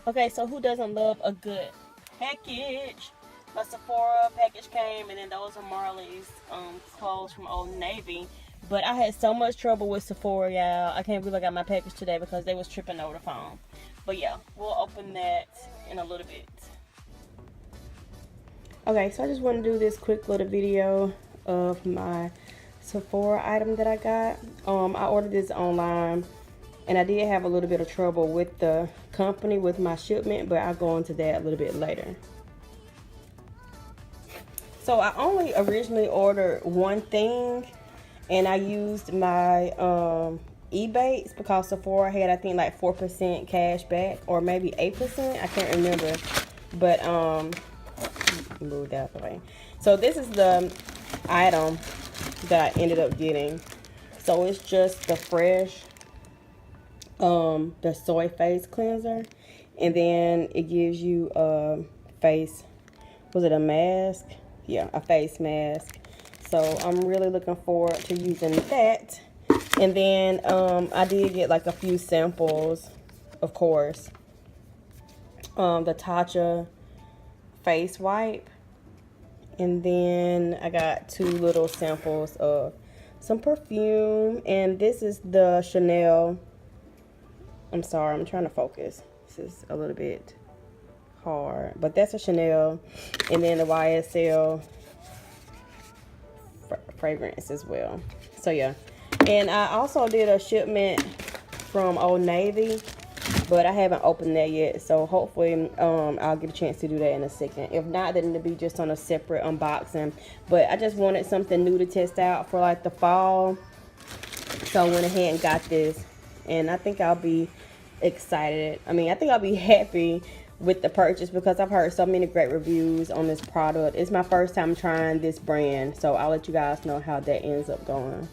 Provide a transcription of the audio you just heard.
Okay, so who doesn't love a good package? My Sephora package came, and then those are Marley's clothes from Old Navy. But I had so much trouble with Sephora, y'all. I can't believe I got my package today because they was tripping over the phone. But yeah, we'll open that in a little bit. Okay, so I just want to do this quick little video of my Sephora item that I got. I ordered this online, and I did have a little bit of trouble with the company with my shipment, but I'll go into that a little bit later. So I only originally ordered one thing, and I used my Ebates because Sephora had, I think, like 4% cash back, or maybe 8%. I can't remember. But move that out the way. So this is the item that I ended up getting. So it's just the fresh the soy face cleanser, and then it gives you a face, was it a mask? Yeah, a face mask. So I'm really looking forward to using that. And then I did get like a few samples, of course. The Tatcha face wipe, and then I got 2 little samples of some perfume, and this is the Chanel. I'm sorry, I'm trying to focus. This is a little bit hard, but that's a Chanel, and then the YSL fragrance as well. So yeah, and I also did a shipment from Old Navy, but I haven't opened that yet, so hopefully I'll get a chance to do that in a second. If not, then it'll be just on a separate unboxing. But I just wanted something new to test out for like the fall, so I went ahead and got this, and I think I'll be excited. I mean, I think I'll be happy with the purchase because I've heard so many great reviews on this product. It's my first time trying this brand, so I'll let you guys know how that ends up going.